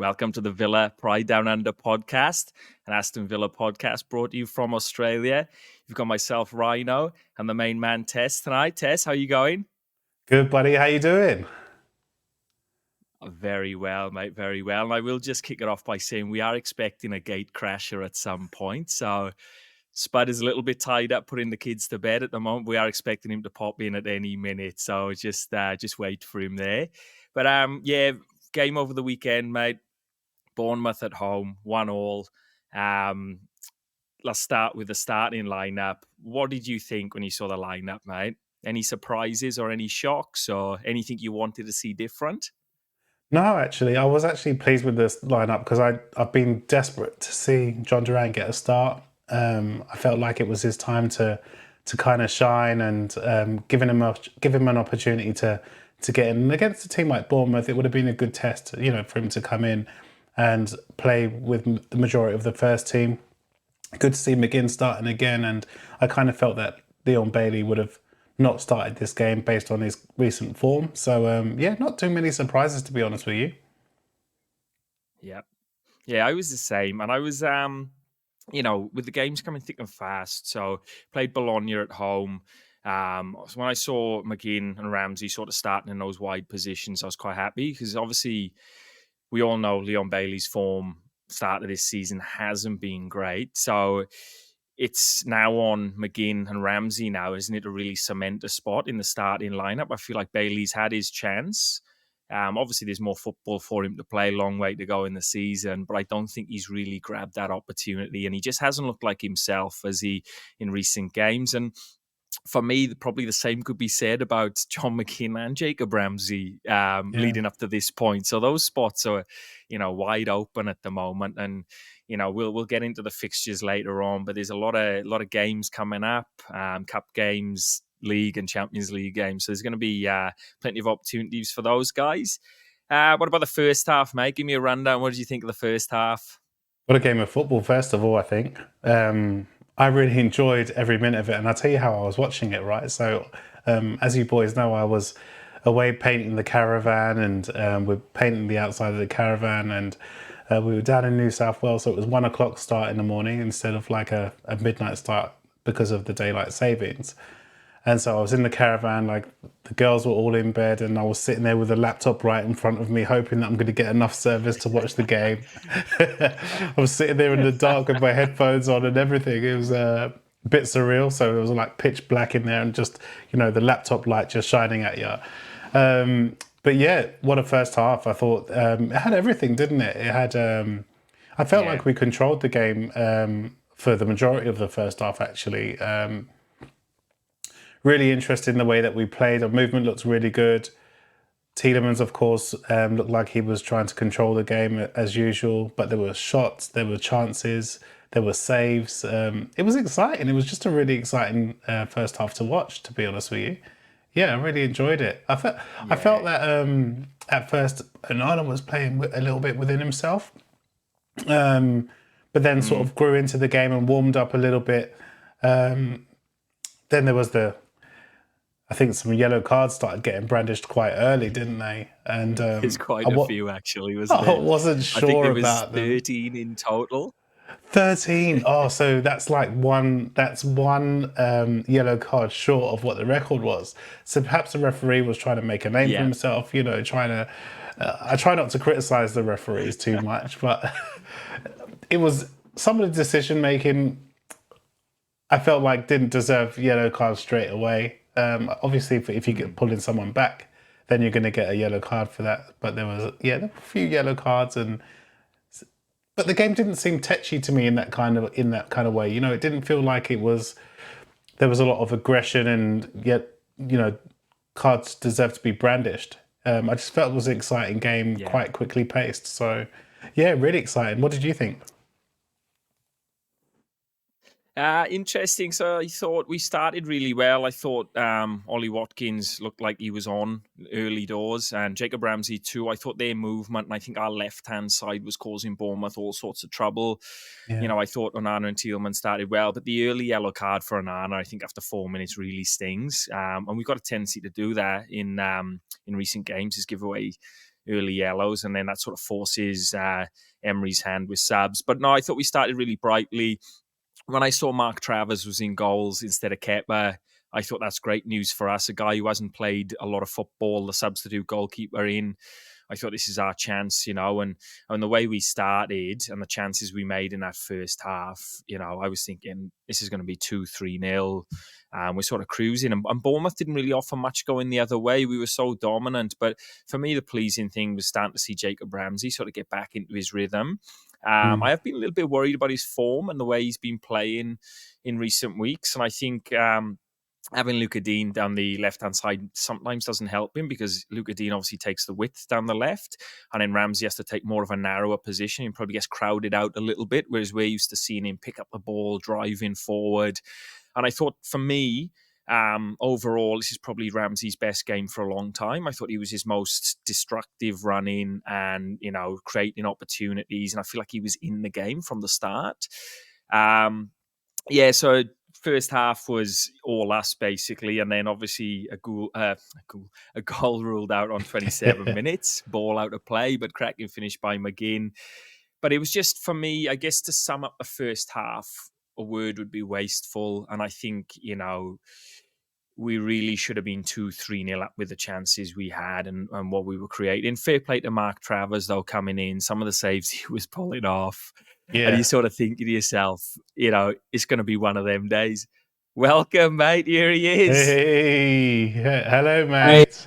Welcome to the Villa Pride Down Under podcast, an Aston Villa podcast brought to you from Australia. You've got myself, Rhino, and the main man, Tess, tonight. Tess, how are you going? Good, buddy. How you doing? Very well, mate, very well. And I will just kick it off by saying we are expecting a gate crasher at some point. So Spud is a little bit tied up putting the kids to bed at the moment. We are expecting him to pop in at any minute. So just wait for him there. But game over the weekend, mate. Bournemouth at home, 1-1. Let's start with the starting lineup. What did you think when you saw the lineup, mate? Any surprises or any shocks or anything you wanted to see different? No, actually, I was actually pleased with this lineup because I've been desperate to see John Duran get a start. I felt like it was his time to kind of shine, and giving him an opportunity to get in. And against a team like Bournemouth, it would have been a good test, for him to come in and play with the majority of the first team. Good to see McGinn starting again, and I kind of felt that Leon Bailey would have not started this game based on his recent form. So, not too many surprises, to be honest with you. Yeah, I was the same. And I was, with the games coming thick and fast. So played Bologna at home. So when I saw McGinn and Ramsey sort of starting in those wide positions, I was quite happy because obviously we all know Leon Bailey's form start of this season hasn't been great. So it's now on McGinn and Ramsey now, isn't it, to really cement a spot in the starting lineup? I feel like Bailey's had his chance. Obviously, there's more football for him to play, long way to go in the season, but I don't think he's really grabbed that opportunity, and he just hasn't looked like himself as he in recent games. And for me, probably the same could be said about John McGinn and Jacob Ramsey leading up to this point. So those spots are, wide open at the moment, and we'll get into the fixtures later on. But there's a lot of games coming up, cup games, league and Champions League games. So there's going to be plenty of opportunities for those guys. What about the first half, mate? Give me a rundown. What did you think of the first half? What a game of football, first of all, I think. I really enjoyed every minute of it, and I'll tell you how I was watching it, right? So, as you boys know, I was away painting the caravan, and we're painting the outside of the caravan, and we were down in New South Wales, so it was 1 o'clock start in the morning instead of like a midnight start because of the daylight savings. And so I was in the caravan, like the girls were all in bed, and I was sitting there with a laptop right in front of me, hoping that I'm going to get enough service to watch the game. I was sitting there in the dark with my headphones on and everything. It was a bit surreal. So it was like pitch black in there, and just, the laptop light just shining at you. But yeah, what a first half. I thought it had everything, didn't it? It had, I felt like we controlled the game for the majority of the first half, actually. Really interested in the way that we played. Our movement looks really good. Tielemans, of course, looked like he was trying to control the game as usual, but there were shots, there were chances, there were saves. It was exciting. It was just a really exciting first half to watch, to be honest with you. Yeah, I really enjoyed it. I felt that at first Onana was playing a little bit within himself, but then sort of grew into the game and warmed up a little bit. Then there was I think some yellow cards started getting brandished quite early, didn't they? And it's quite a few, actually, wasn't it? I wasn't sure I think it was about 13 them. in total. 13. Oh, so that's like one yellow card short of what the record was. So perhaps the referee was trying to make a name for himself, trying to... I try not to criticize the referees too much, but it was some of the decision making I felt like didn't deserve yellow cards straight away. Obviously, if you get pulling someone back, then you're going to get a yellow card for that. But there were a few yellow cards, but the game didn't seem tetchy to me in that kind of way. It didn't feel like there was a lot of aggression, and yet cards deserve to be brandished. I just felt it was an exciting game, quite quickly paced. So really exciting. What did you think? Interesting. So I thought we started really well. I thought Ollie Watkins looked like he was on early doors, and Jacob Ramsey too. I thought their movement, and I think our left-hand side was causing Bournemouth all sorts of trouble. Yeah. I thought Onana and Tielemans started well, but the early yellow card for Onana, I think after 4 minutes, really stings. And we've got a tendency to do that in recent games, is give away early yellows, and then that sort of forces Emery's hand with subs. But no, I thought we started really brightly. When I saw Mark Travers was in goals instead of Kepa, I thought that's great news for us. A guy who hasn't played a lot of football, the substitute goalkeeper in. I thought this is our chance, and the way we started and the chances we made in that first half, I was thinking this is going to be 2-3-0. We're sort of cruising, and Bournemouth didn't really offer much going the other way. We were so dominant, but for me, the pleasing thing was starting to see Jacob Ramsey sort of get back into his rhythm. I have been a little bit worried about his form and the way he's been playing in recent weeks, and I think having Luca Dean down the left-hand side sometimes doesn't help him, because Luca Dean obviously takes the width down the left, and then Ramsey has to take more of a narrower position. He probably gets crowded out a little bit, whereas we're used to seeing him pick up the ball, driving forward. And I thought, for me, overall, this is probably Ramsey's best game for a long time. I thought he was his most destructive running and, creating opportunities, and I feel like he was in the game from the start. So first half was all us basically, and then obviously a goal ruled out on 27 minutes, ball out of play, but cracking finish by McGinn. But it was just, for me, I guess, to sum up the first half, a word would be wasteful, and I think we really should have been 2-3-0 up with the chances we had and what we were creating. Fair play to Mark Travers, though, coming in. Some of the saves he was pulling off. Yeah. And you sort of think to yourself, it's going to be one of them days. Welcome, mate. Here he is. Hey, hello, mate.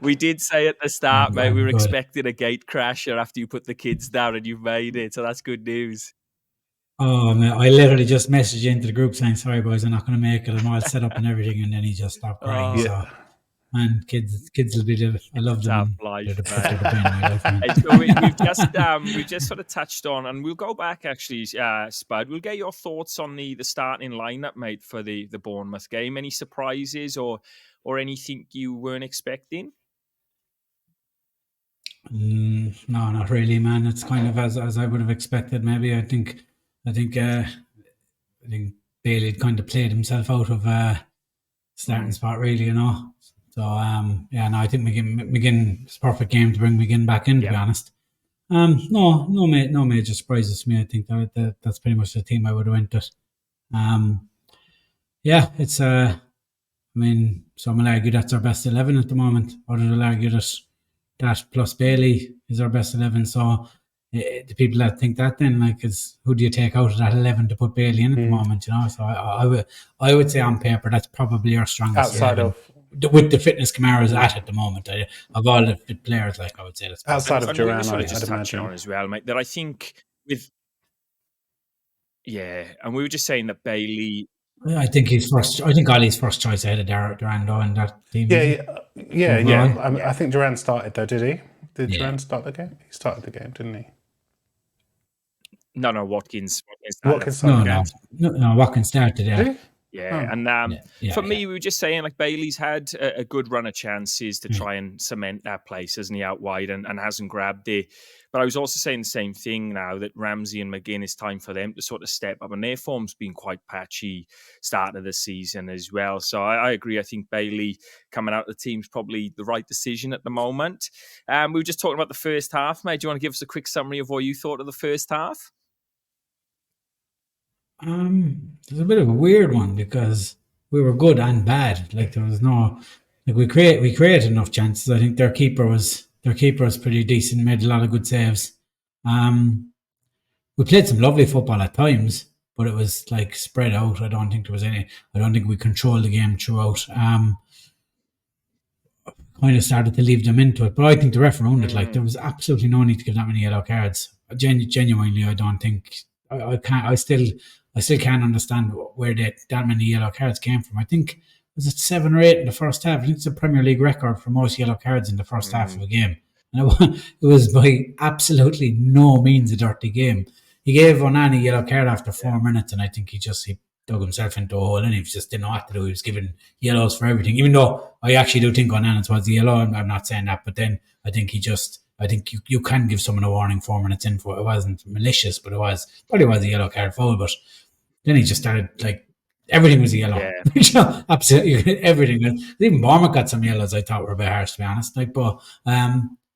We did say at the start, mate, we were expecting a gate crasher after you put the kids down, and you've made it. So that's good news. Oh, man, I literally just messaged you into the group saying, sorry, boys, I'm not going to make it. I'm all set up and everything. And then he just stopped crying. So, man, kids will be I love them. Life, so we've just sort of touched on, and we'll go back actually, Spud. We'll get your thoughts on the starting lineup, mate, for the Bournemouth game. Any surprises or anything you weren't expecting? No, not really, man. It's kind of as I would have expected. Maybe I think Bailey had kind of played himself out of starting spot, really, So I think McGinn is a perfect game to bring McGinn back in, to be honest. No major surprises to me. I think that's pretty much the team I would have went with. It's some will argue that's our best 11 at the moment. Others will argue that plus Bailey is our best 11. So the people that think that then, who do you take out of that 11 to put Bailey in at the moment? So I would say on paper that's probably our strongest outside 11. With the fitness Kamara's at the moment, of all the fit players, I would say that's outside of Duran. I'd imagine on as well, mate. That I think and we were just saying that Bailey. I think he's first. I think Ollie's first choice ahead of Durando in that team. I think Duran started though. Did he? Did Duran start the game? He started the game, didn't he? No, Watkins. Watkins started. No, Watkins started. Yeah. Did he? Yeah, for me, we were just saying, Bailey's had a good run of chances to try and cement that place, hasn't he, out wide, and hasn't grabbed it. But I was also saying the same thing now, that Ramsey and McGinn, it's time for them to sort of step up, and their form's been quite patchy start of the season as well. So I agree. I think Bailey coming out of the team's probably the right decision at the moment. We were just talking about the first half, mate. Do you want to give us a quick summary of what you thought of the first half? It's a bit of a weird one because we were good and bad. There was no, we created enough chances. I think their keeper was pretty decent, made a lot of good saves. We played some lovely football at times, but it was spread out. I don't think we controlled the game throughout. Kind of started to leave them into it, but I think the ref ruined it. There was absolutely no need to give that many yellow cards. Genuinely, I don't think I still can't understand where that many yellow cards came from. I think, was it 7 or 8 in the first half? I think it's a Premier League record for most yellow cards in the first half of a game. And it was by absolutely no means a dirty game. He gave Onana a yellow card after 4 minutes, and I think he dug himself into a hole, and he just didn't know what to do. He was giving yellows for everything, even though I actually do think Onana was the yellow. I'm not saying that, but then I think you can give someone a warning 4 minutes in for it. It wasn't malicious, but probably was a yellow card foul. But then he just started everything was a yellow. Yeah. Absolutely everything. Even Bournemouth got some yellows I thought were a bit harsh, to be honest.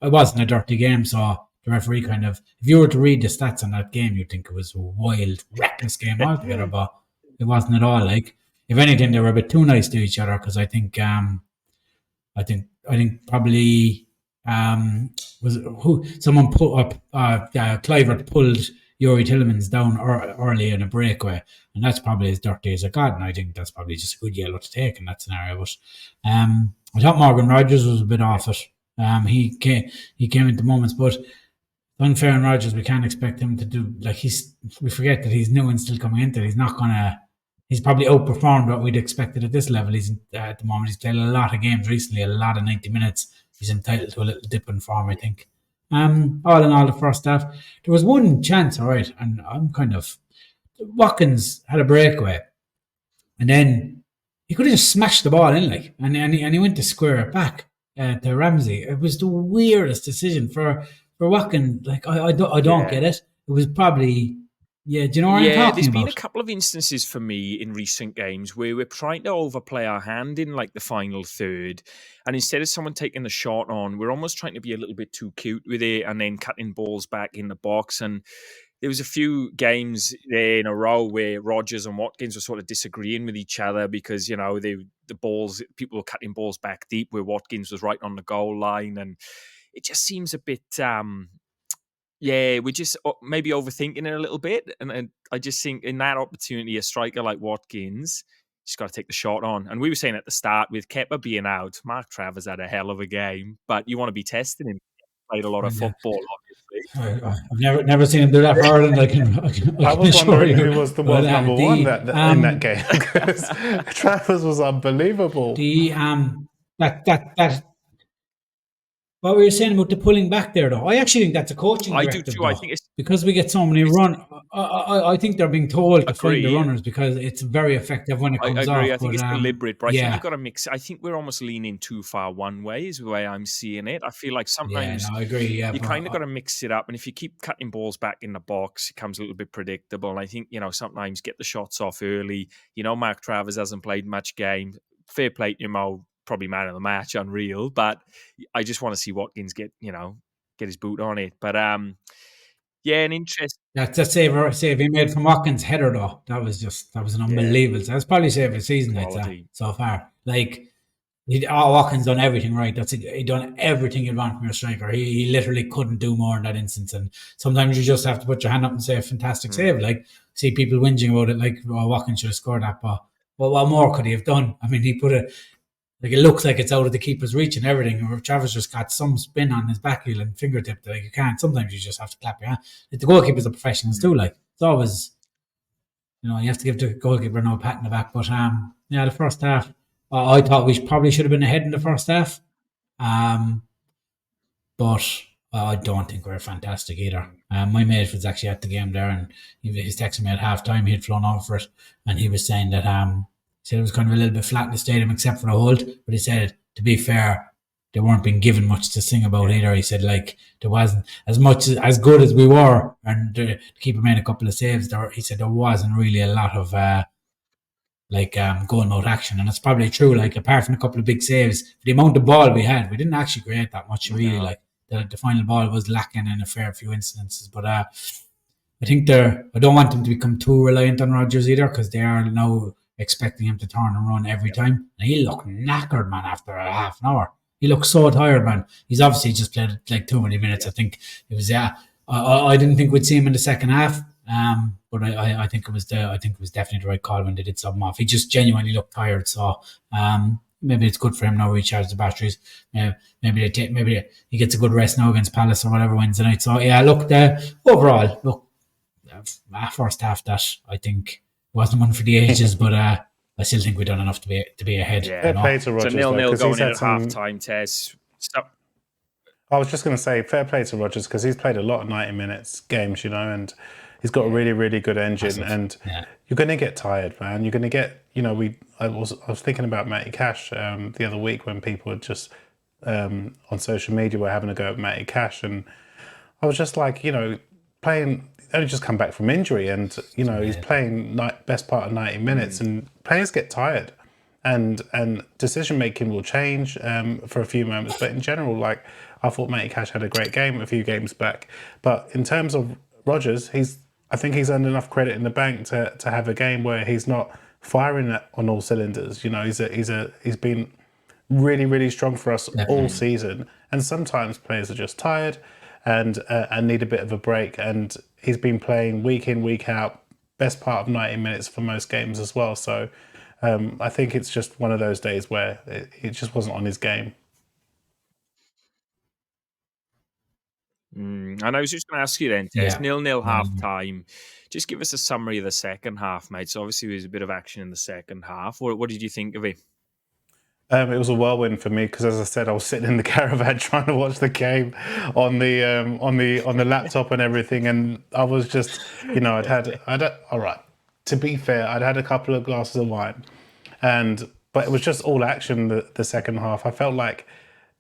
it wasn't a dirty game, so the referee kind of, if you were to read the stats on that game, you'd think it was a wild, reckless game altogether, but it wasn't at all. Like, if anything, they were a bit too nice to each other, because I think probably was who someone put up Clivert pulled Yuri Tillemans down early in a breakaway, and that's probably as dirty as it got. And I think that's probably just a good yellow to take in that scenario. But I thought Morgan Rogers was a bit off it. He came into moments, but unfair on Rogers. We can't expect him to do like we forget that he's new and still coming into it. He's not gonna. He's probably outperformed what we'd expected at this level. He's at the moment. He's played a lot of games recently, a lot of 90 minutes. He's entitled to a little dip in form, I think. All in all, the first half, there was one chance, all right, and I'm kind of Watkins had a breakaway, and then he could have just smashed the ball in, like, and he went to square it back to Ramsey. It was the weirdest decision for Watkins. Like, I don't get it. It was probably. Yeah, do you know what I'm talking about? There's been a couple of instances for me in recent games where we're trying to overplay our hand in like the final third, and instead of someone taking the shot on, we're almost trying to be a little bit too cute with it and then cutting balls back in the box. And there was a few games there in a row where Rodgers and Watkins were sort of disagreeing with each other because, you know, the balls, people were cutting balls back deep where Watkins was right on the goal line, and it just seems a bit... we're just maybe overthinking it a little bit. And I just think in that opportunity, a striker like Watkins just got to take the shot on. And we were saying at the start, with Kepa being out, Mark Travers had a hell of a game, but you want to be testing him. He played a lot of football, obviously. I've never seen him do that for Ireland. I was wondering who was the world number one in that game, because Travers was unbelievable. What were you saying about the pulling back there, though? I actually think that's a coaching directive. I do too. I think it's because we get so many run. I think they're being told to find the runners because it's very effective when it comes off. I agree. I think it's deliberate, but I think you've got to mix. I think we're almost leaning too far one way, is the way I'm seeing it. I feel like sometimes I agree. Yeah, you kind of got to mix it up, and if you keep cutting balls back in the box, it becomes a little bit predictable. And I think, you know, sometimes get the shots off early. You know, Mark Travers hasn't played much game. Fair play to him, probably man of the match, unreal. But I just want to see Watkins get his boot on it. But an interest. That's a save he made from Watkins' header, though. That was an unbelievable. That's probably save of the season, I'd say, so far. Like, Watkins done everything right. He done everything you'd want from your striker. He literally couldn't do more in that instance. And sometimes you just have to put your hand up and say a fantastic save. Like, see people whinging about it, like, Watkins should have scored that, but what more could he have done? I mean, he put it. Like, it looks like it's out of the keeper's reach and everything. Or Travers just got some spin on his back heel and fingertip. Like, you can't. Sometimes you just have to clap your hand. Like, the goalkeepers are professionals too. Like, it's always, you have to give the goalkeeper no pat in the back. But the first half, I thought we probably should have been ahead in the first half. But I don't think we're fantastic either. My mate was actually at the game there, and he was texting me at half time. He had flown over for it, and he was saying that said it was kind of a little bit flat in the stadium except for the hold, but he said, to be fair, they weren't being given much to sing about either. He said, like, there wasn't as much as good as we were, and the keeper made a couple of saves there. He said there wasn't really a lot of goal mode action, and it's probably true. Like, apart from a couple of big saves, for the amount of ball we had, we didn't actually create that much really. Like, the final ball was lacking in a fair few instances, but I think I don't want them to become too reliant on Rodgers either, because they are now expecting him to turn and run every time. And he looked knackered, man, after a half an hour. He looked so tired, man. He's obviously just played like too many minutes. I think it was, I didn't think we'd see him in the second half. But I think it was definitely the right call when they did sub him off. He just genuinely looked tired. So maybe it's good for him now to recharge the batteries. Maybe he gets a good rest now against Palace or whatever Wednesday night. So overall, first half that I think wasn't one for the ages, but I still think we've done enough to be ahead. Fair play to Rodgers. So 0-0 going in at half-time, Tess. I was just going to say, fair play to Rodgers, because he's played a lot of 90 minutes games, and he's got a really, really good engine. And you're going to get tired, man. You're going to get, I was thinking about Matty Cash the other week when people had just on social media were having a go at Matty Cash, and I was just like, playing. Only just come back from injury, and he's playing best part of 90 minutes, and players get tired. and decision making will change for a few moments. But in general, like I thought, Matty Cash had a great game a few games back. But in terms of Rodgers, I think he's earned enough credit in the bank to have a game where he's not firing on all cylinders. You know, he's been really, really strong for us all Definitely. season. And sometimes players are just tired and need a bit of a break. And he's been playing week in, week out, best part of 90 minutes for most games as well. So I think it's just one of those days where it just wasn't on his game. And I was just going to ask you then, Tess, Yeah. 0-0 Yeah. half time. Just give us a summary of the second half, mate. So obviously there was a bit of action in the second half. What did you think of it? It was a whirlwind for me because, as I said, I was sitting in the caravan trying to watch the game on the laptop and everything, and I was just, you know, all right. To be fair, I'd had a couple of glasses of wine, but it was just all action the second half. I felt like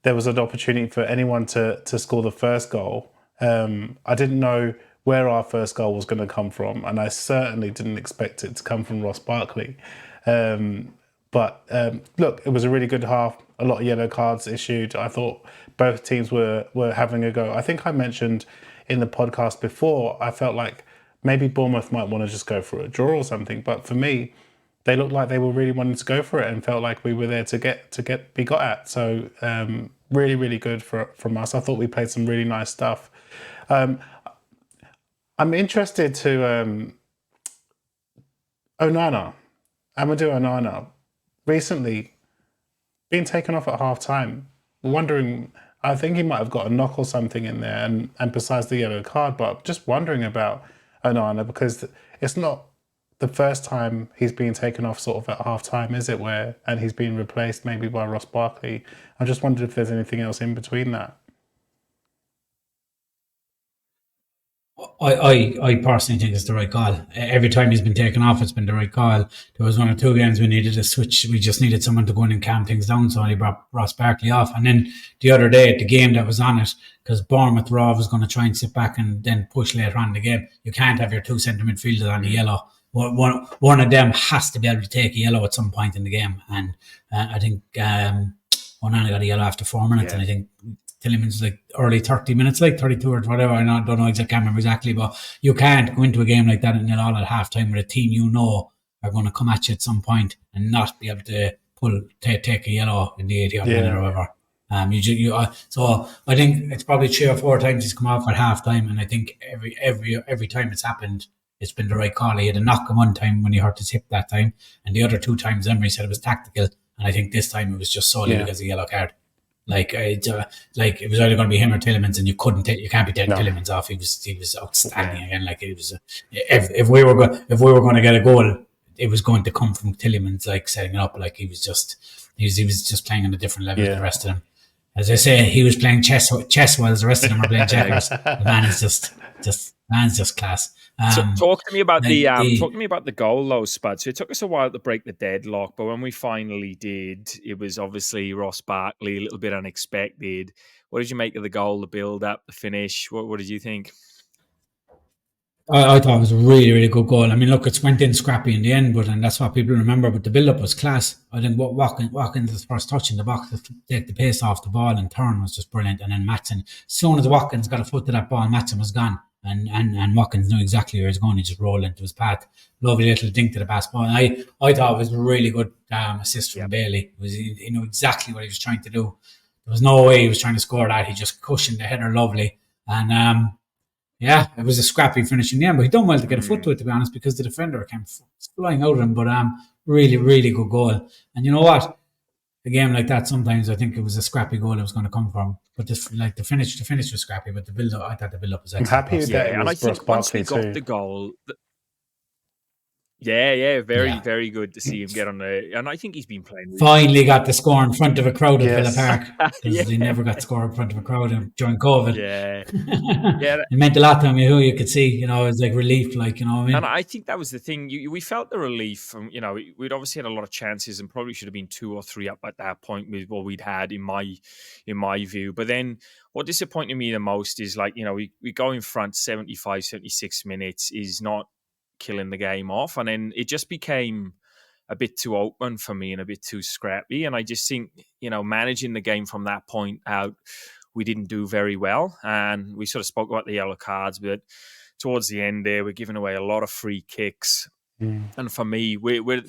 there was an opportunity for anyone to score the first goal. I didn't know where our first goal was going to come from, and I certainly didn't expect it to come from Ross Barkley. But look, it was a really good half. A lot of yellow cards issued. I thought both teams were having a go. I think I mentioned in the podcast before, I felt like maybe Bournemouth might want to just go for a draw or something. But for me, they looked like they were really wanting to go for it and felt like we were there to be got at. So really, really good from us. I thought we played some really nice stuff. I'm interested to Onana, Amadou Onana, recently being taken off at half time. Wondering, I think he might have got a knock or something in there, and besides the yellow card, but just wondering about Onana because it's not the first time he's been taken off sort of at half time, is it? And he's been replaced maybe by Ross Barkley. I just wondered if there's anything else in between that. I personally think it's the right call. Every time he's been taken off, it's been the right call. There was 1 or 2 games we needed a switch. We just needed someone to go in and calm things down. So he brought Ross Barkley off. And then the other day, the game that was on it, because Bournemouth Raw was going to try and sit back and then push later on in the game. You can't have your two centre midfielders on the yellow. One of them has to be able to take a yellow at some point in the game. And I think Onana got a yellow after 4 minutes. And I think Tillemans like early 30 minutes, like 32 or whatever. I don't know exactly, can't remember exactly, but you can't go into a game like that and nil all at half time with a team you know are going to come at you at some point and not be able to take a yellow in the 80th minute or whatever. So I think it's probably 3 or 4 times he's come off at half time, and I think every time it's happened, it's been the right call. He had a knock one time when he hurt his hip that time, and the other 2 times Emery said it was tactical, and I think this time it was just solely because of the yellow card. Like it was either going to be him or Tillemans, and you can't be taking Tillemans off. He was outstanding again. Like it was, if we were going to get a goal, it was going to come from Tillemans, like setting it up. Like he was just playing on a different level than the rest of them. As I say, he was playing chess while the rest of them were playing checkers. The man is just class. So talk to me about the goal, though, Spud. So it took us a while to break the deadlock, but when we finally did, it was obviously Ross Barkley, a little bit unexpected. What did you make of the goal, the build-up, the finish? What did you think? I thought it was a really, really good goal. I mean, look, it went in scrappy in the end, and that's what people remember. But the build-up was class. I think Watkins' first touch in the box to take the pace off the ball and turn was just brilliant. And then Matson, as soon as Watkins got a foot to that ball, Matson was gone. And Watkins knew exactly where he was going. He just rolled into his path. Lovely little dink to the basketball. And I thought it was a really good assist from Bailey. He knew exactly what he was trying to do. There was no way he was trying to score that. He just cushioned the header lovely. And it was a scrappy finish in the end, but he done well to get a foot to it, to be honest, because the defender came flying out of him. But really, really good goal. And you know what? A game like that, sometimes I think it was a scrappy goal it was going to come from. But the finish was scrappy, but the build up, I thought the build up was excellent. I'm happy that it was and I think once we got the goal. Very good to see him get on the. And I think he's been playing. Really Finally got the score in front of a crowd at Villa Park, because he never got to score in front of a crowd during COVID. It meant a lot to him. You could see, it was like relief, like, what I mean? And I think that was the thing. We felt the relief from, we'd obviously had a lot of chances and probably should have been 2 or 3 up at that point with what we'd had in my view. But then what disappointed me the most is, like, we go in front 75, 76 minutes is not killing the game off, and then it just became a bit too open for me and a bit too scrappy. And I just think, managing the game from that point out, we didn't do very well. And we sort of spoke about the yellow cards, but towards the end there, we're giving away a lot of free kicks. And for me, we're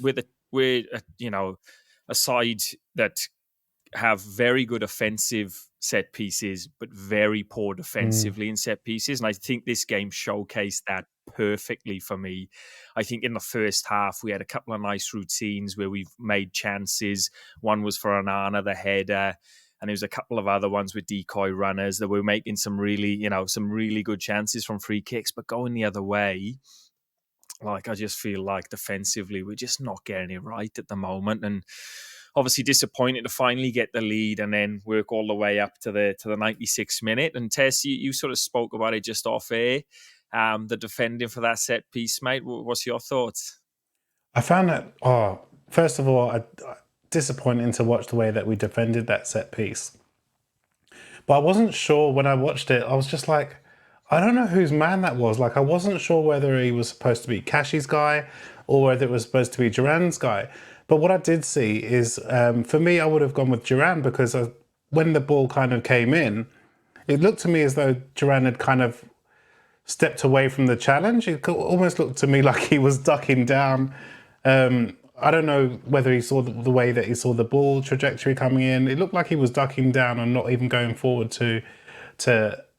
a side that have very good offensive set pieces, but very poor defensively in set pieces. And I think this game showcased that perfectly for me. I think in the first half, we had a couple of nice routines where we've made chances. One was for Onana, the header, and there was a couple of other ones with decoy runners that were making some really good chances from free kicks. But going the other way, I just feel like defensively, we're just not getting it right at the moment. And obviously disappointed to finally get the lead and then work all the way up to the 96th minute. And Tess, you sort of spoke about it just off air, the defending for that set piece, mate. What's your thoughts? I found that, first of all, disappointing to watch the way that we defended that set piece. But I wasn't sure when I watched it. I was just like, I don't know whose man that was. I wasn't sure whether he was supposed to be Cashy's guy or whether it was supposed to be Duran's guy. But what I did see is, for me, I would have gone with Duran because when the ball kind of came in, it looked to me as though Duran had kind of stepped away from the challenge. It almost looked to me like he was ducking down. I don't know whether he saw the way that he saw the ball trajectory coming in. It looked like he was ducking down and not even going forward to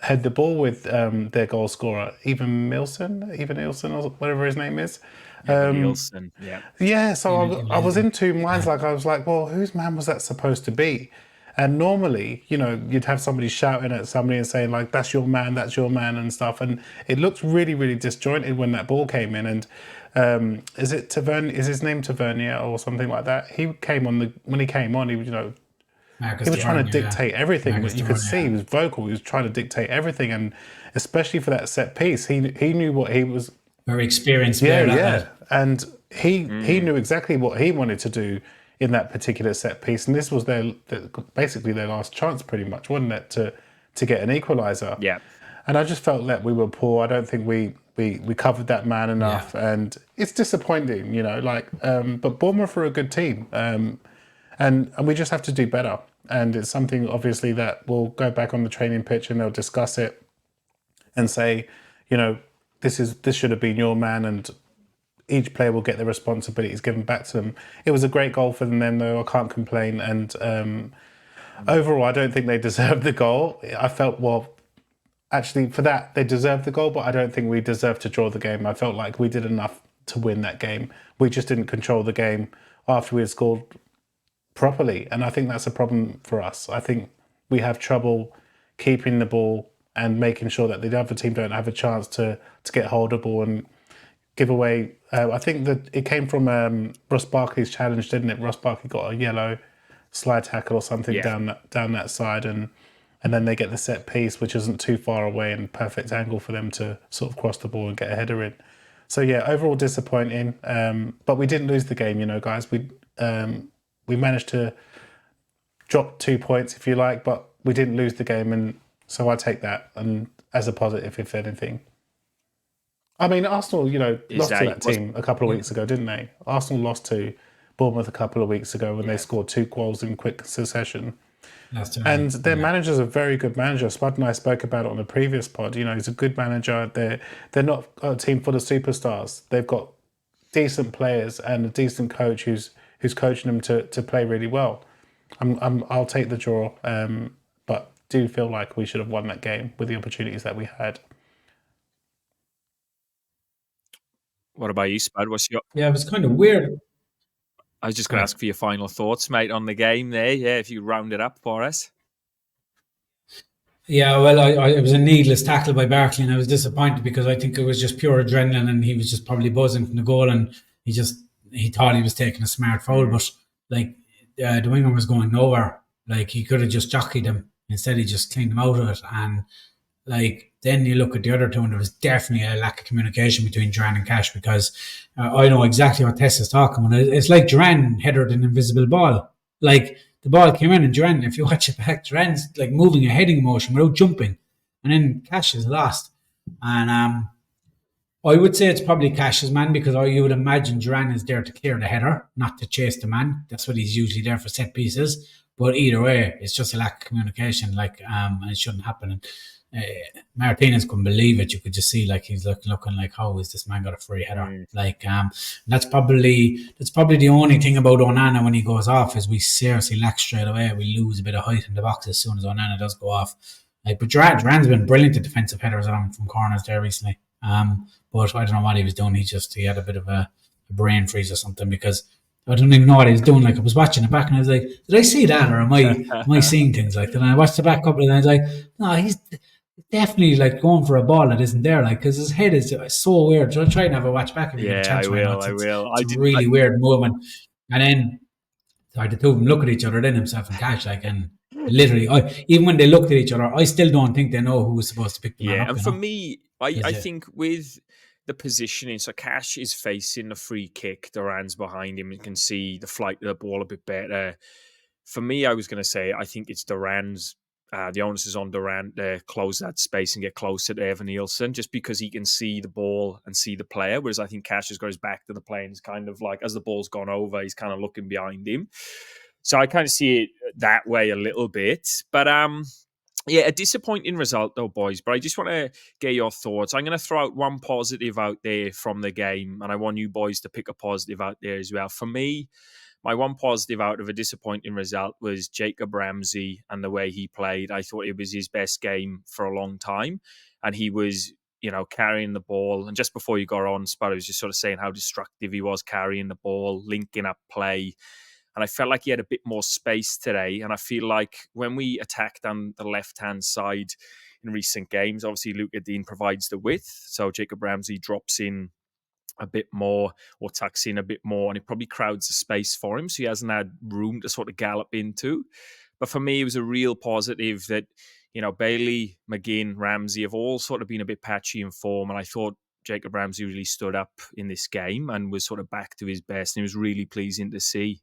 head the ball with their goal scorer, Even Nielsen or whatever his name is. Nielsen, yeah. Yeah, so I was in two minds. I was like, well, whose man was that supposed to be? And normally, you'd have somebody shouting at somebody and saying that's your man and stuff. And it looked really, really disjointed when that ball came in. And is his name Tavernier or something like that? He came on when he came on, he was trying to dictate everything. You could see he was vocal. He was trying to dictate everything. And especially for that set piece, he knew what he was. Very experienced. And he knew exactly what he wanted to do in that particular set piece, and this was basically their last chance, pretty much, wasn't it, to get an equaliser? Yeah. And I just felt that we were poor. I don't think we covered that man enough, and it's disappointing, But Bournemouth are a good team, and we just have to do better. And it's something obviously that we'll go back on the training pitch and they'll discuss it and say, this should have been your man, and each player will get their responsibilities given back to them. It was a great goal for them, though. I can't complain. And overall, I don't think they deserved the goal. I felt, actually, for that, they deserved the goal, but I don't think we deserved to draw the game. I felt like we did enough to win that game. We just didn't control the game after we had scored properly. And I think that's a problem for us. I think we have trouble keeping the ball and making sure that the other team don't have a chance to get hold of the ball and give away. I think that it came from Ross Barkley's challenge, didn't it? Ross Barkley got a yellow slide tackle or something down that side, and then they get the set piece, which isn't too far away and perfect angle for them to sort of cross the ball and get a header in. So overall disappointing, but we didn't lose the game, guys. We managed to drop 2 points, if you like, but we didn't lose the game, and so I take that and as a positive, if anything. I mean, Arsenal, lost to that team a couple of weeks ago, didn't they? Arsenal lost to Bournemouth a couple of weeks ago when they scored 2 goals in quick succession. And their manager's a very good manager. Spud and I spoke about it on the previous pod. He's a good manager. They're not a team full of superstars. They've got decent players and a decent coach who's coaching them to play really well. I'll take the draw, but do feel like we should have won that game with the opportunities that we had. What about you, Spud? Yeah, it was kind of weird. I was just going to ask for your final thoughts, mate, on the game there. Yeah, if you round it up for us. Yeah, well, it was a needless tackle by Barkley, and I was disappointed because I think it was just pure adrenaline, and he was just probably buzzing from the goal, and he thought he was taking a smart foul, but the winger was going nowhere. He could have just jockeyed him. Instead, he just cleaned him out of it, and then you look at the other two, and there was definitely a lack of communication between Duran and Cash, because I know exactly what Tess is talking about. It's like Duran headed an invisible ball. The ball came in, and Duran, if you watch it back, Duran's moving a heading motion without jumping, and then Cash is lost. And I would say it's probably Cash's man because you would imagine Duran is there to clear the header, not to chase the man. That's what he's usually there for, set pieces. But either way, it's just a lack of communication, and it shouldn't happen. And Martinez couldn't believe it. You could just see he's looking like, how is this man got a free header? That's probably the only thing about Onana when he goes off is we seriously lack straight away. We lose a bit of height in the box as soon as Onana does go off. But Duran's been brilliant at defensive headers from corners there recently. But I don't know what he was doing. He had a bit of a brain freeze or something because I don't even know what he was doing. I was watching it back and I was like, did I see that or am I seeing things like that? And I watched it back a couple of times. I was like, no, he's definitely going for a ball that isn't there. Because his head is so weird. So I'll try and have a watch back if you get a chance. I will. It's a really weird movement. And then the two of them look at each other, then himself and Cash, and literally, even when they looked at each other, I still don't think they know who was supposed to pick the man up. And for me, I think with the positioning, so Cash is facing the free kick, Duran's behind him, you can see the flight of the ball a bit better. For me, I was going to say, I think it's Duran's, the onus is on Duran to close that space and get closer to Evan Nielsen, just because he can see the ball and see the player, whereas I think Cash has got his back to the play and is kind of as the ball's gone over, he's kind of looking behind him. So I kind of see it that way a little bit. But a disappointing result though, boys. But I just want to get your thoughts. I'm going to throw out one positive out there from the game, and I want you boys to pick a positive out there as well. For me, my one positive out of a disappointing result was Jacob Ramsey and the way he played. I thought it was his best game for a long time, and he was, carrying the ball. And just before you got on, Spud was just sort of saying how destructive he was carrying the ball, linking up play. And I felt like he had a bit more space today. And I feel like when we attacked on the left-hand side in recent games, obviously Luca Dean provides the width. So Jacob Ramsey drops in a bit more or tucks in a bit more, and it probably crowds the space for him. So he hasn't had room to sort of gallop into. But for me, it was a real positive that, Bailey, McGinn, Ramsey have all sort of been a bit patchy in form. And I thought Jacob Ramsey really stood up in this game and was sort of back to his best. And it was really pleasing to see.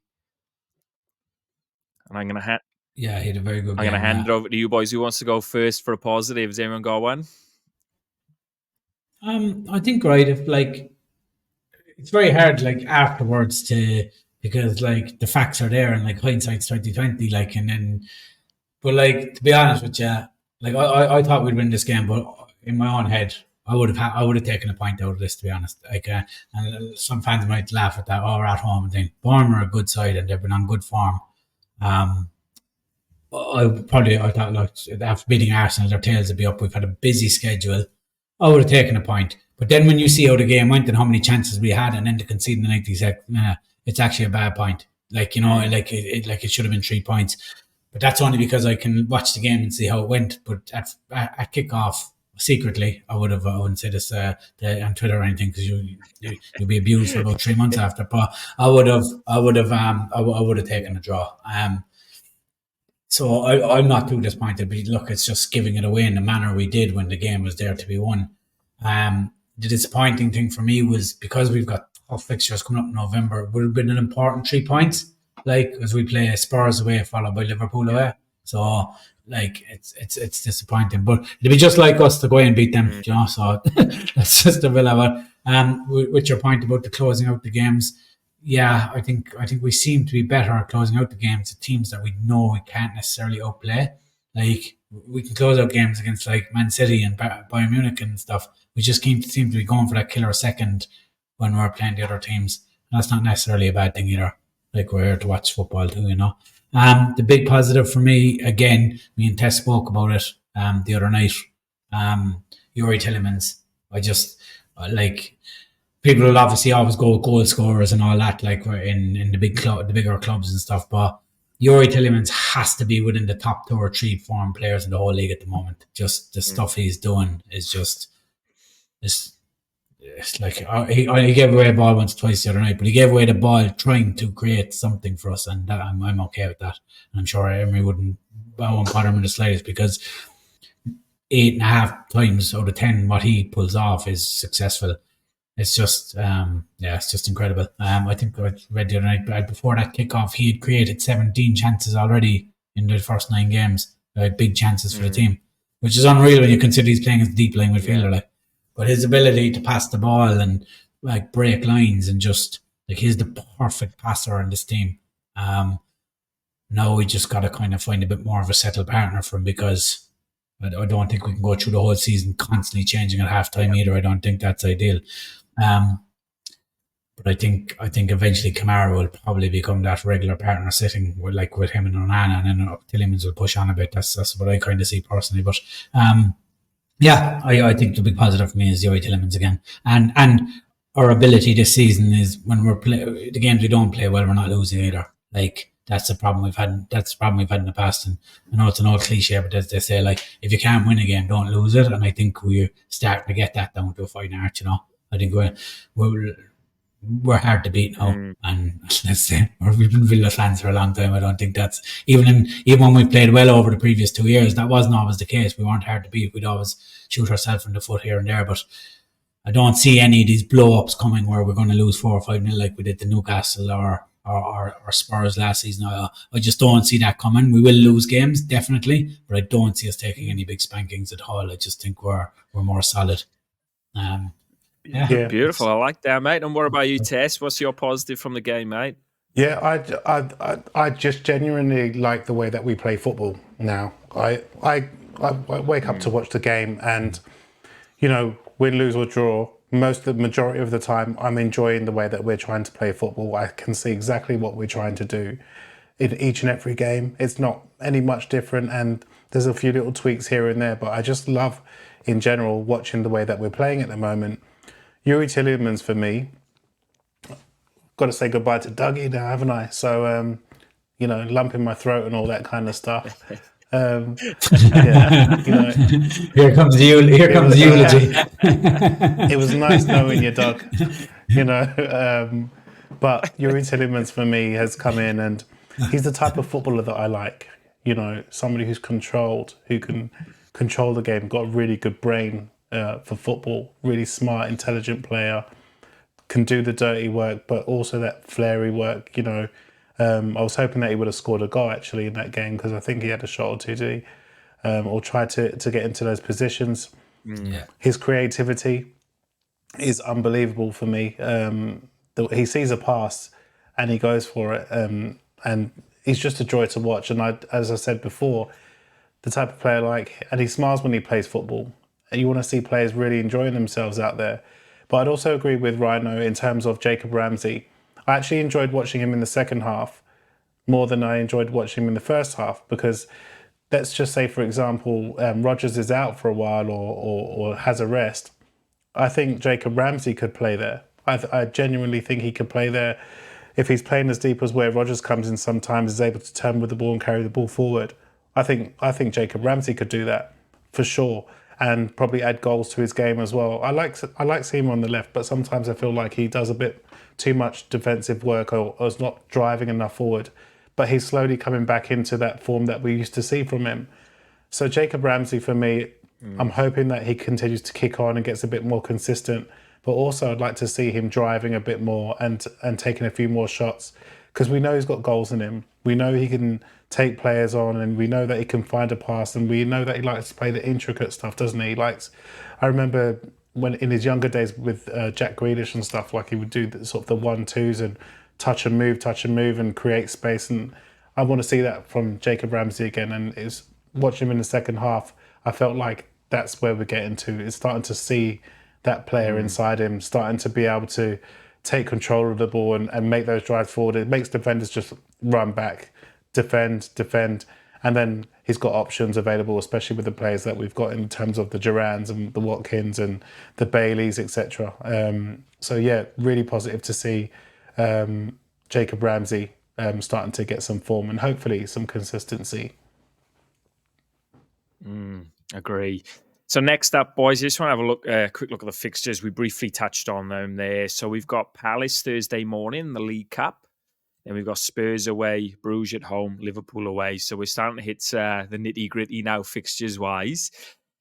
And I'm going to he had a very good game. I'm going to hand it over to you boys. Who wants to go first for a positive? Has anyone got one? I think, if it's very hard afterwards because the facts are there and hindsight's 2020, but to be honest with you, I thought we'd win this game, but in my own head, I would have taken a point out of this, to be honest. And some fans might laugh at that. We're at home and think Bournemouth are a good side and they've been on good form. I thought after beating Arsenal, their tails would be up. We've had a busy schedule. I would have taken a point. But then when you see how the game went and how many chances we had, and then to concede in the 90th, it's actually a bad point. It should have been 3 points. But that's only because I can watch the game and see how it went. But at kickoff, secretly, I wouldn't say this on Twitter or anything because you'll be abused for about 3 months after. But I would have taken a draw. So I'm not too disappointed. But look, it's just giving it away in the manner we did when the game was there to be won. The disappointing thing for me was because we've got tough fixtures coming up in November, it would have been an important 3 points. As we play Spurs away, followed by Liverpool away. So it's disappointing. But it'd be just like us to go and beat them, So that's just a Villa. With your point about the closing out the games, I think we seem to be better at closing out the games to teams that we know we can't necessarily outplay. We can close out games against Man City and Bayern Munich and stuff. We just seem to be going for that killer second when we're playing the other teams. And that's not necessarily a bad thing either. We're here to watch football too, The big positive for me, again, me and Tess spoke about it the other night. Yuri Tillemans. I just people will obviously always go goal scorers and all that, in the bigger clubs and stuff. But Yuri Tillemans has to be within the top 2 or 3 form players in the whole league at the moment. Just the stuff he's doing is just he gave away a ball once or twice the other night, but he gave away the ball trying to create something for us, and I'm okay with that. And I'm sure Emery won't bother him in the slightest because 8.5 times out of 10 what he pulls off is successful. It's just it's just incredible. I think I read the other night, but before that kickoff, he had created 17 chances already in the first 9 games, big chances for the team, which is unreal when you consider he's playing as a deep line midfielder. But his ability to pass the ball and like break lines and just like he's the perfect passer on this team. Now we just got to kind of find a bit more of a settled partner for him, because I don't think we can go through the whole season constantly changing at halftime either. I don't think that's ideal. But I think eventually Kamara will probably become that regular partner sitting with him and Onana, and then Tielemans will push on a bit. That's what I kind of see personally. But yeah, I think the big positive for me is Youri Tielemans again, and our ability this season is when we're the games we don't play well, we're not losing either. Like that's the problem we've had. That's the problem we've had in the past. And I know it's an old cliche, but as they say, like if you can't win a game, don't lose it. And I think we're starting to get that down to a fine art. I think we're hard to beat now, and let's say we've been Villa fans for a long time. I don't think that's even when we played well over the previous 2 years, that wasn't always the case. We weren't hard to beat. We'd always shoot ourselves in the foot here and there, but I don't see any of these blow-ups coming where we're going to lose 4 or 5-0 like we did to Newcastle or Spurs last season. I just don't see that coming. We will lose games, definitely, but I don't see us taking any big spankings at all. I just think we're more solid. Yeah, beautiful. I like that, mate. And what about you, Tess? What's your positive from the game, mate? Yeah, I just genuinely like the way that we play football now. I wake up to watch the game, and win, lose or draw, the majority of the time, I'm enjoying the way that we're trying to play football. I can see exactly what we're trying to do in each and every game. It's not any much different, and there's a few little tweaks here and there, but I just love, in general, watching the way that we're playing at the moment. Youri Tielemans for me. Got to say goodbye to Dougie now, haven't I? So, lump in my throat and all that kind of stuff. Here comes the eulogy. It was nice knowing you, Doug. But Youri Tielemans for me has come in, and he's the type of footballer that I like. Somebody who's controlled, who can control the game, got a really good brain for football, really smart, intelligent player, can do the dirty work, but also that flary work. I was hoping that he would have scored a goal actually in that game, because I think he had a shot or two, or tried to get into those positions. Yeah. His creativity is unbelievable for me. He sees a pass and he goes for it, and he's just a joy to watch. And as I said before, the type of player and he smiles when he plays football. And you want to see players really enjoying themselves out there. But I'd also agree with Rhino in terms of Jacob Ramsey. I actually enjoyed watching him in the second half more than I enjoyed watching him in the first half, because let's just say, for example, Rodgers is out for a while or has a rest. I think Jacob Ramsey could play there. I genuinely think he could play there. If he's playing as deep as where Rodgers comes in sometimes, is able to turn with the ball and carry the ball forward, I think Jacob Ramsey could do that for sure, and probably add goals to his game as well. I like seeing him on the left, but sometimes I feel like he does a bit too much defensive work or is not driving enough forward. But he's slowly coming back into that form that we used to see from him. So Jacob Ramsey for me, I'm hoping that he continues to kick on and gets a bit more consistent. But also I'd like to see him driving a bit more and taking a few more shots, because we know he's got goals in him. We know he can take players on, and we know that he can find a pass, and we know that he likes to play the intricate stuff, doesn't he? I remember when in his younger days with Jack Grealish and stuff, like he would do sort of the 1-2s and touch and move and create space. And I want to see that from Jacob Ramsey again. And it's watching him in the second half, I felt like that's where we're getting to. It's starting to see that player inside him, starting to be able to take control of the ball and make those drives forward. It makes defenders just run back, defend, and then he's got options available, especially with the players that we've got in terms of the Durans and the Watkins and the Baileys, etc. So yeah, really positive to see Jacob Ramsey starting to get some form and hopefully some consistency. Agree. So next up, boys, I just want to have a quick look at the fixtures. We briefly touched on them there. So we've got Palace Thursday morning, the League Cup. Then we've got Spurs away, Bruges at home, Liverpool away. So we're starting to hit the nitty-gritty now, fixtures-wise.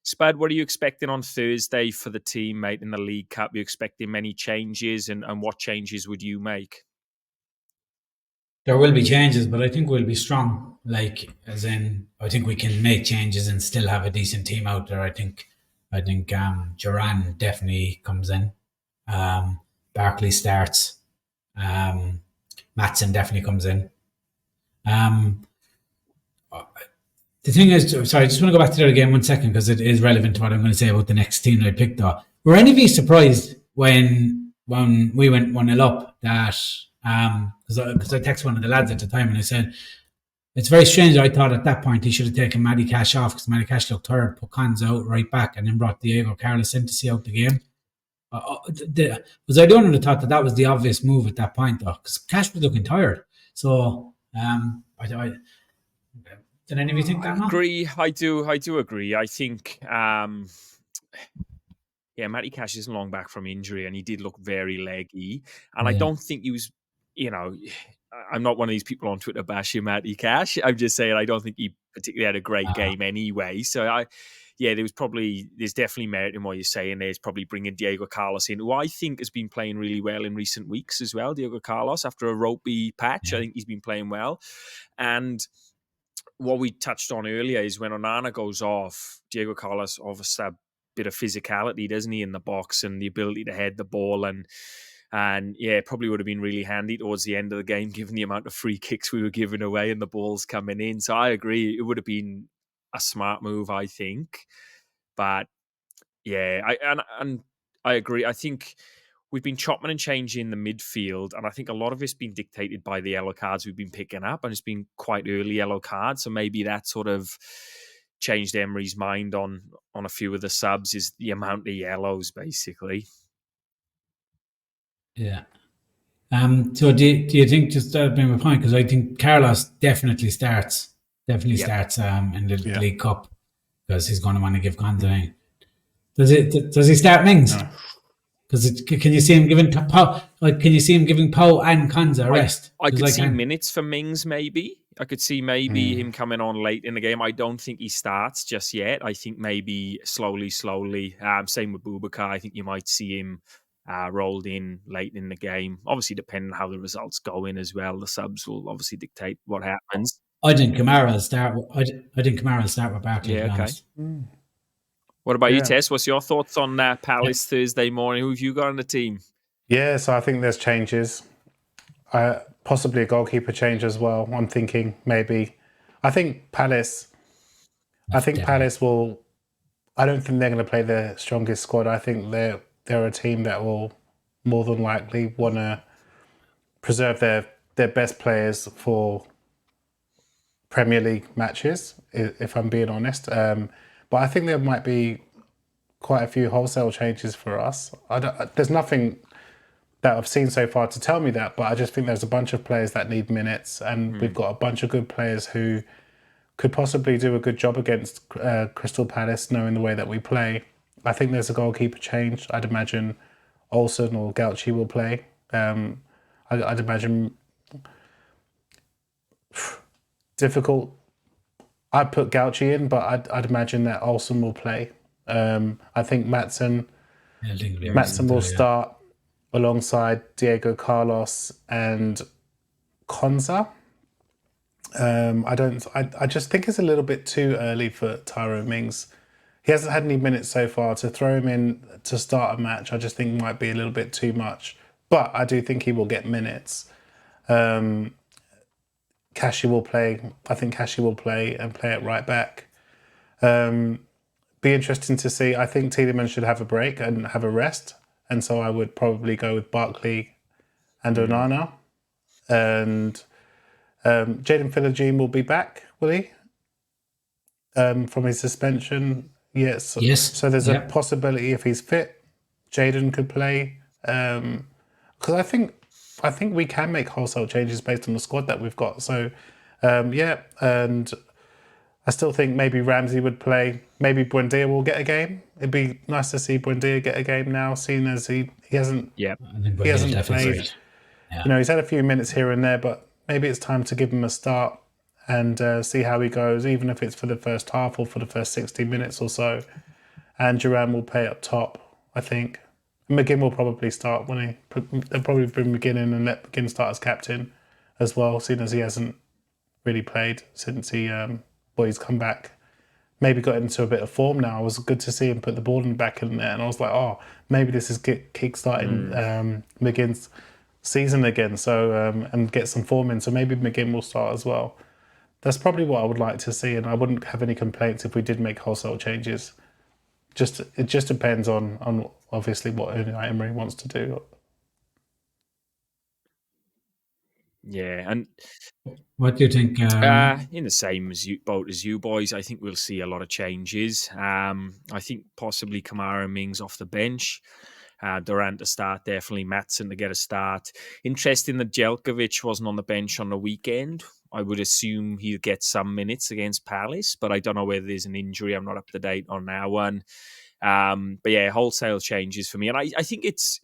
Spud, what are you expecting on Thursday for the team, mate, in the League Cup? Are you expecting many changes, and what changes would you make? There will be changes, but I think we'll be strong. I think we can make changes and still have a decent team out there. I think I think Duran definitely comes in. Barkley starts. Matson definitely comes in. Um, the thing is, sorry, I just want to go back to that again 1 second because it is relevant to what I'm going to say about the next team that I picked up. Were any of you surprised when we went 1-0 up that because I texted one of the lads at the time and I said it's very strange. I thought at that point he should have taken Matty Cash off because Matty Cash looked tired, put Cons out right back, and then brought Diego Carlos in to see out the game. Was I the only one who thought that was the obvious move at that point though? Because Cash was looking tired. So did any of you think I that? No? agree. I do agree. I think Matty Cash isn't long back from injury, and he did look very leggy. And I Yeah. don't think he was, I'm not one of these people on Twitter bashing Matty Cash. I'm just saying I don't think he particularly had a great game anyway. So there's definitely merit in what you're saying. There's probably bringing Diego Carlos in, who I think has been playing really well in recent weeks as well. Diego Carlos, after a ropey patch, I think he's been playing well. And what we touched on earlier is when Onana goes off, Diego Carlos obviously a bit of physicality, doesn't he, in the box and the ability to head the ball and yeah, probably would have been really handy towards the end of the game, given the amount of free kicks we were giving away and the balls coming in. So I agree, it would have been a smart move, I think. But yeah, I agree. I think we've been chopping and changing the midfield, and I think a lot of it's been dictated by the yellow cards we've been picking up, and it's been quite early yellow cards. So maybe that sort of changed Emery's mind on a few of the subs, is the amount of yellows, basically. Yeah. So do you think, just that being my point, because I think Carlos definitely starts in the League Cup because he's going to want to give Cons a Does he start Mings? No. Because can you see him giving Pau and Cons a rest? I could see minutes for Mings, maybe. I could see maybe him coming on late in the game. I don't think he starts just yet. I think maybe slowly. Same with Boubacar. I think you might see him rolled in late in the game. Obviously, depending on how the results go in as well. The subs will obviously dictate what happens. I think Kamara will start. I think Kamara will start with Barkley. Yeah, to be okay. honest. What about you, Tess? What's your thoughts on Palace Thursday morning? Who have you got on the team? Yeah, so I think there's changes. Possibly a goalkeeper change as well. I'm thinking maybe. I think Palace will. I don't think they're going to play their strongest squad. I think they're a team that will more than likely want to preserve their best players for Premier League matches, if I'm being honest. But I think there might be quite a few wholesale changes for us. There's nothing that I've seen so far to tell me that, but I just think there's a bunch of players that need minutes, and we've got a bunch of good players who could possibly do a good job against Crystal Palace, knowing the way that we play. I think there's a goalkeeper change. I'd imagine Olsen or Gauchi will play. I'd imagine difficult. I'd put Gauchi in, but I'd imagine that Olsen will play. I think Matson will start alongside Diego Carlos and Konza. I just think it's a little bit too early for Tyrone Mings. He hasn't had any minutes so far. To throw him in to start a match, I just think might be a little bit too much. But I do think he will get minutes. Kashi will play. I think Kashi will play and play it right back. Be interesting to see. I think Tielemans should have a break and have a rest. And so I would probably go with Barkley and Onana. And Jaden Philogene will be back, will he? From his suspension. Yes. So there's a possibility if he's fit, Jaden could play. Because I think we can make wholesale changes based on the squad that we've got. So, and I still think maybe Ramsey would play. Maybe Buendia will get a game. It'd be nice to see Buendia get a game now, seeing as he hasn't played. Yeah. He's had a few minutes here and there, but maybe it's time to give him a start and see how he goes, even if it's for the first half or for the first 60 minutes or so. And Duran will play up top, I think. McGinn will probably start they'll probably bring McGinn in and let McGinn start as captain as well, seeing as he hasn't really played since he's come back maybe got into a bit of form now. It was good to see him put the ball back in there, and I was like, oh, maybe this is kick-starting McGinn's season again. So and get some form in. So maybe McGinn will start as well. That's probably what I would like to see, and I wouldn't have any complaints if we did make wholesale changes. It just depends on obviously what Emery wants to do. Yeah, and What do you think? in the same boat as you boys, I think we'll see a lot of changes. I think possibly Kamara Mings off the bench. Durant to start, definitely Maatsen to get a start. Interesting that Jelkovic wasn't on the bench on the weekend. I would assume he'll get some minutes against Palace, but I don't know whether there's an injury. I'm not up to date on that one. But yeah, wholesale changes for me. And I think it's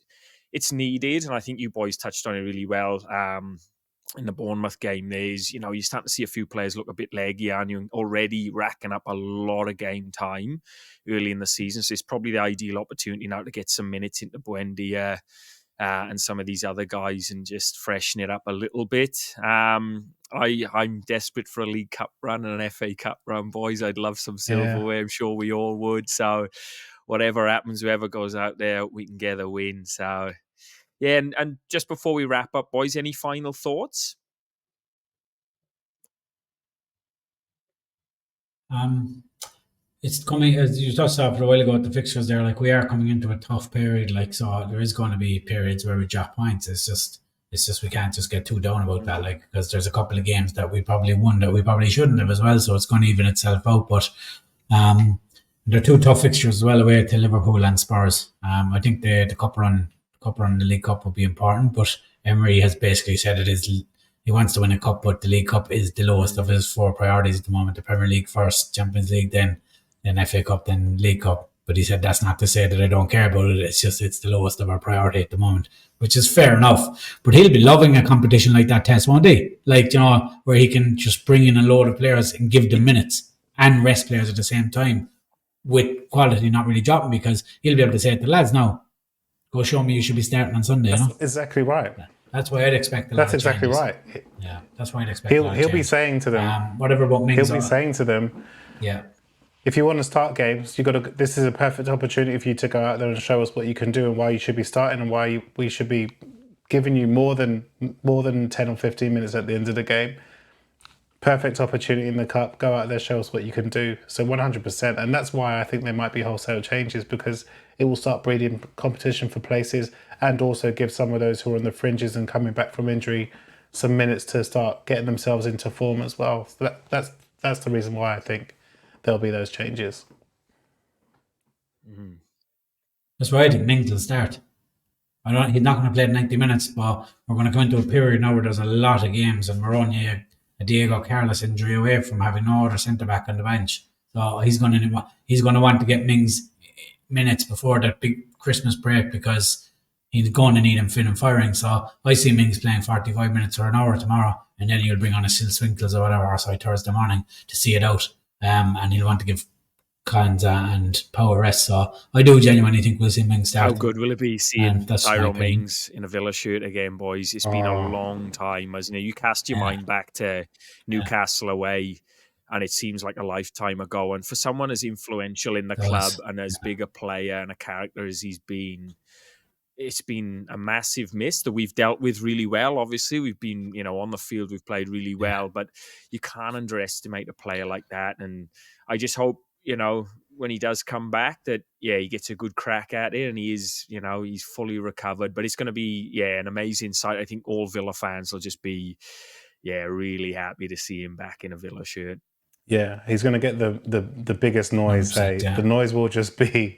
needed, and I think you boys touched on it really well. In the Bournemouth game, you're starting to see a few players look a bit leggy, and you're already racking up a lot of game time early in the season. So it's probably the ideal opportunity now to get some minutes into Buendia and some of these other guys and just freshen it up a little bit. I'm desperate for a League Cup run and an FA Cup run, boys. I'd love some silverware. I'm sure we all would. So whatever happens, whoever goes out there, we can get a win. So yeah, and just before we wrap up, boys, any final thoughts? It's coming, as you just saw for a while ago at the fixtures there, like we are coming into a tough period, like, so there is going to be periods where we drop points. It's just we can't just get too down about that, like, because there's a couple of games that we probably won that we probably shouldn't have as well, so it's going to even itself out. But there are two tough fixtures as well away to Liverpool and Spurs. I think the cup run the League Cup will be important, but Emery has basically said he wants to win a cup, but the League Cup is the lowest of his four priorities at the moment. The Premier League first, Champions League, then FA Cup, then League Cup. But he said that's not to say that I don't care about it. It's just it's the lowest of our priority at the moment, which is fair enough. But he'll be loving a competition like that test, won't he? Like, where he can just bring in a load of players and give them minutes and rest players at the same time with quality not really dropping, because he'll be able to say to the lads, now, go show me you should be starting on Sunday. That's exactly right. That's why I'd expect a lot That's of exactly changes. right. Yeah, that's why I'd expect a lot of He'll be changes. saying to them, whatever about Mings. he'll be saying to them, yeah, if you want to start games, this is a perfect opportunity for you to go out there and show us what you can do and why you should be starting and why we should be giving you more than 10 or 15 minutes at the end of the game. Perfect opportunity in the cup. Go out there, show us what you can do. So 100%. And that's why I think there might be wholesale changes, because it will start breeding competition for places and also give some of those who are on the fringes and coming back from injury some minutes to start getting themselves into form as well. So that's the reason why I think there'll be those changes. Mm-hmm. That's why I think Mings will start. He's not going to play 90 minutes, but we're going to go into a period now where there's a lot of games and we're only a Diego Carlos injury away from having no other centre back on the bench. So he's going to want to get Mings minutes before that big Christmas break, because he's going to need him fit and firing. So I see Mings playing 45 minutes or an hour tomorrow, and then he'll bring on a Swinkles or whatever, or Thursday morning to see it out. And he'll want to give Collins and Power rest. So I do genuinely think we'll see Mings start. How good will it be seeing Tyrone Mings in a Villa shirt again, boys? It's been a long time, hasn't it? You cast your mind back to Newcastle away, and it seems like a lifetime ago. And for someone as influential in the club and as big a player and a character as he's been, it's been a massive miss that we've dealt with really well. Obviously, we've been, on the field, we've played really well, but you can't underestimate a player like that. And I just hope, when he does come back, that, he gets a good crack at it and he is, he's fully recovered. But it's going to be, an amazing sight. I think all Villa fans will just be, really happy to see him back in a Villa shirt. Yeah, he's going to get the biggest noise. The noise will just be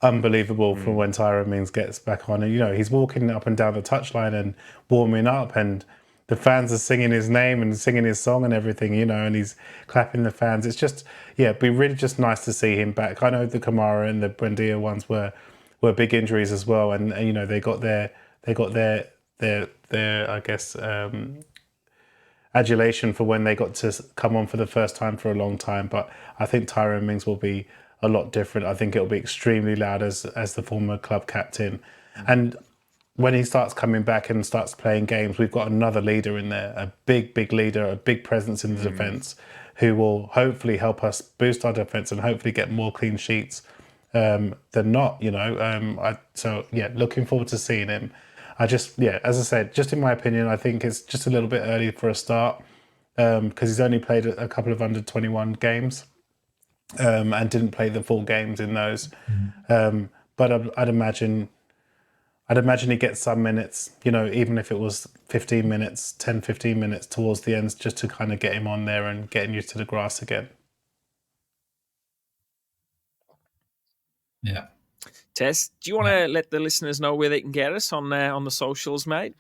unbelievable from when Tyrone Mings gets back on. And, he's walking up and down the touchline and warming up, and the fans are singing his name and singing his song and everything, and he's clapping the fans. It's just, it'd be really just nice to see him back. I know the Kamara and the Buendia ones were big injuries as well, and they got their I guess adulation for when they got to come on for the first time for a long time. But I think Tyrone Mings will be a lot different. I think it'll be extremely loud as the former club captain. And when he starts coming back and starts playing games, we've got another leader in there, a big leader, a big presence in the defence, who will hopefully help us boost our defence and hopefully get more clean sheets than not. Looking forward to seeing him. As I said, just in my opinion, I think it's just a little bit early for a start because he's only played a couple of under 21 games and didn't play the full games in those. But I'd imagine he gets some minutes, even if it was 15 minutes, 10, 15 minutes towards the end, just to kind of get him on there and getting used to the grass again. Yeah. Tess, do you want to let the listeners know where they can get us on the socials, mate?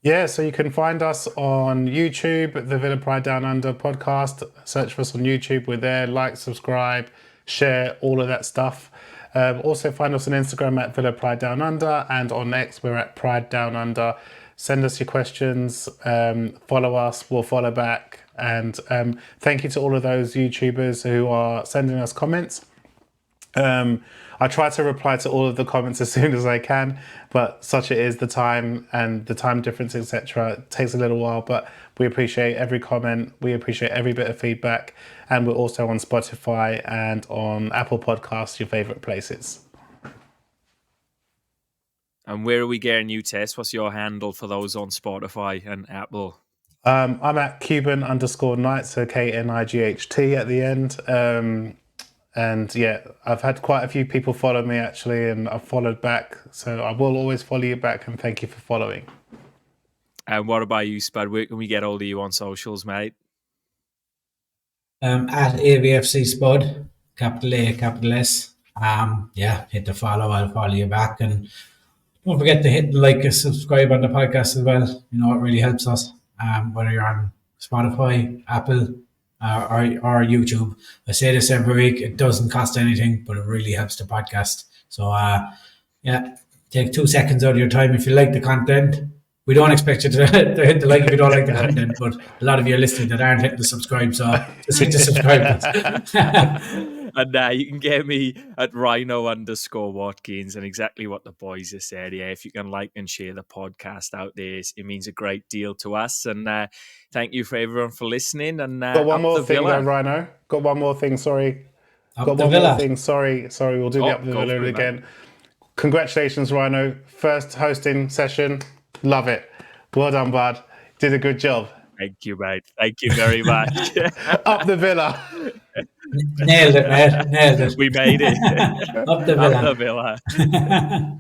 Yeah, so you can find us on YouTube, the Villa Pride Down Under podcast. Search for us on YouTube. We're there. Like, subscribe, share, all of that stuff. Also find us on Instagram at Villa Pride Down Under, and on X we're at Pride Down Under. Send us your questions, follow us, we'll follow back. And thank you to all of those YouTubers who are sending us comments. I try to reply to all of the comments as soon as I can, but such it is, the time and the time difference, etc. It takes a little while, but we appreciate every comment. We appreciate every bit of feedback. And we're also on Spotify and on Apple Podcasts, your favourite places. And where are we getting you, Tess? What's your handle for those on Spotify and Apple? I'm at Cuban_Knight, so KNIGHT at the end. And yeah, I've had quite a few people follow me actually, and I've followed back. So I will always follow you back, and thank you for following. And what about you, Spud? Where can we get hold of you on socials, mate? At AVFC Spud, capital A, capital S. Hit the follow, I'll follow you back. And don't forget to hit the like and subscribe on the podcast as well. It really helps us. Whether you're on Spotify, Apple, or YouTube. I say this every week, it doesn't cost anything, but it really helps the podcast. So take 2 seconds out of your time if you like the content. We don't expect you to hit the like if you don't like the content, but a lot of you are listening that aren't hitting the subscribe, so just hit the subscribe button. And you can get me at Rhino_Watkins, and exactly what the boys have said. Yeah, if you can like and share the podcast out there, it means a great deal to us. And thank you for everyone for listening. And got one more thing though, Rhino. Got one more thing, sorry. Got one more thing, sorry. We'll do the Up the Villa again. Man. Congratulations, Rhino. First hosting session. Love it. Well done, bud. Did a good job. Thank you, mate. Thank you very much. Up the Villa. Nailed it, mate. Nailed it. We made it. Up the Villa. Up the Villa.